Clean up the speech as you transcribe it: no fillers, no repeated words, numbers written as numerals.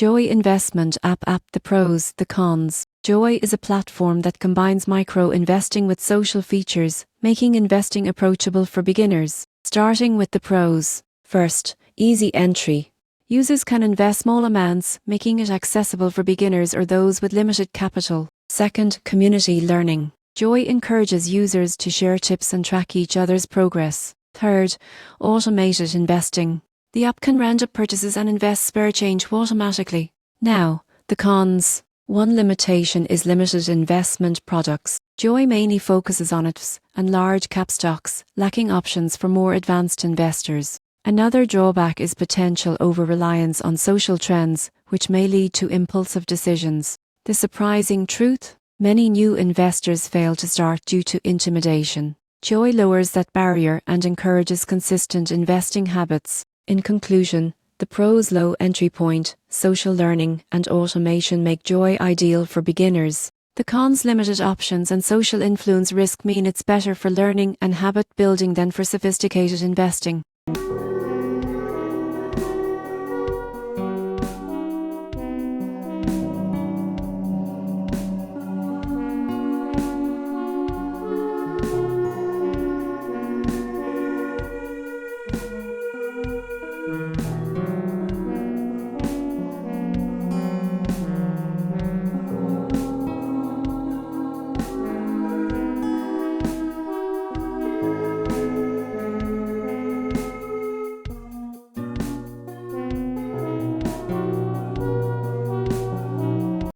Joy Investment App. The pros, the cons. Joy is a platform that combines micro-investing with social features, making investing approachable for beginners. Starting with the pros. First, easy entry. Users can invest small amounts, making it accessible for beginners or those with limited capital. Second, community learning. Joy encourages users to share tips and track each other's progress. Third, automated investing. The app can round up purchases and invest spare change automatically. Now, the cons. One limitation is limited investment products. Joy mainly focuses on ETFs and large cap stocks, lacking options for more advanced investors. Another drawback is potential over-reliance on social trends, which may lead to impulsive decisions. The surprising truth? Many new investors fail to start due to intimidation. Joy lowers that barrier and encourages consistent investing habits. In conclusion, the pros: low entry point, social learning, and automation make Joy ideal for beginners. The cons: limited options and social influence risk mean it's better for learning and habit building than for sophisticated investing.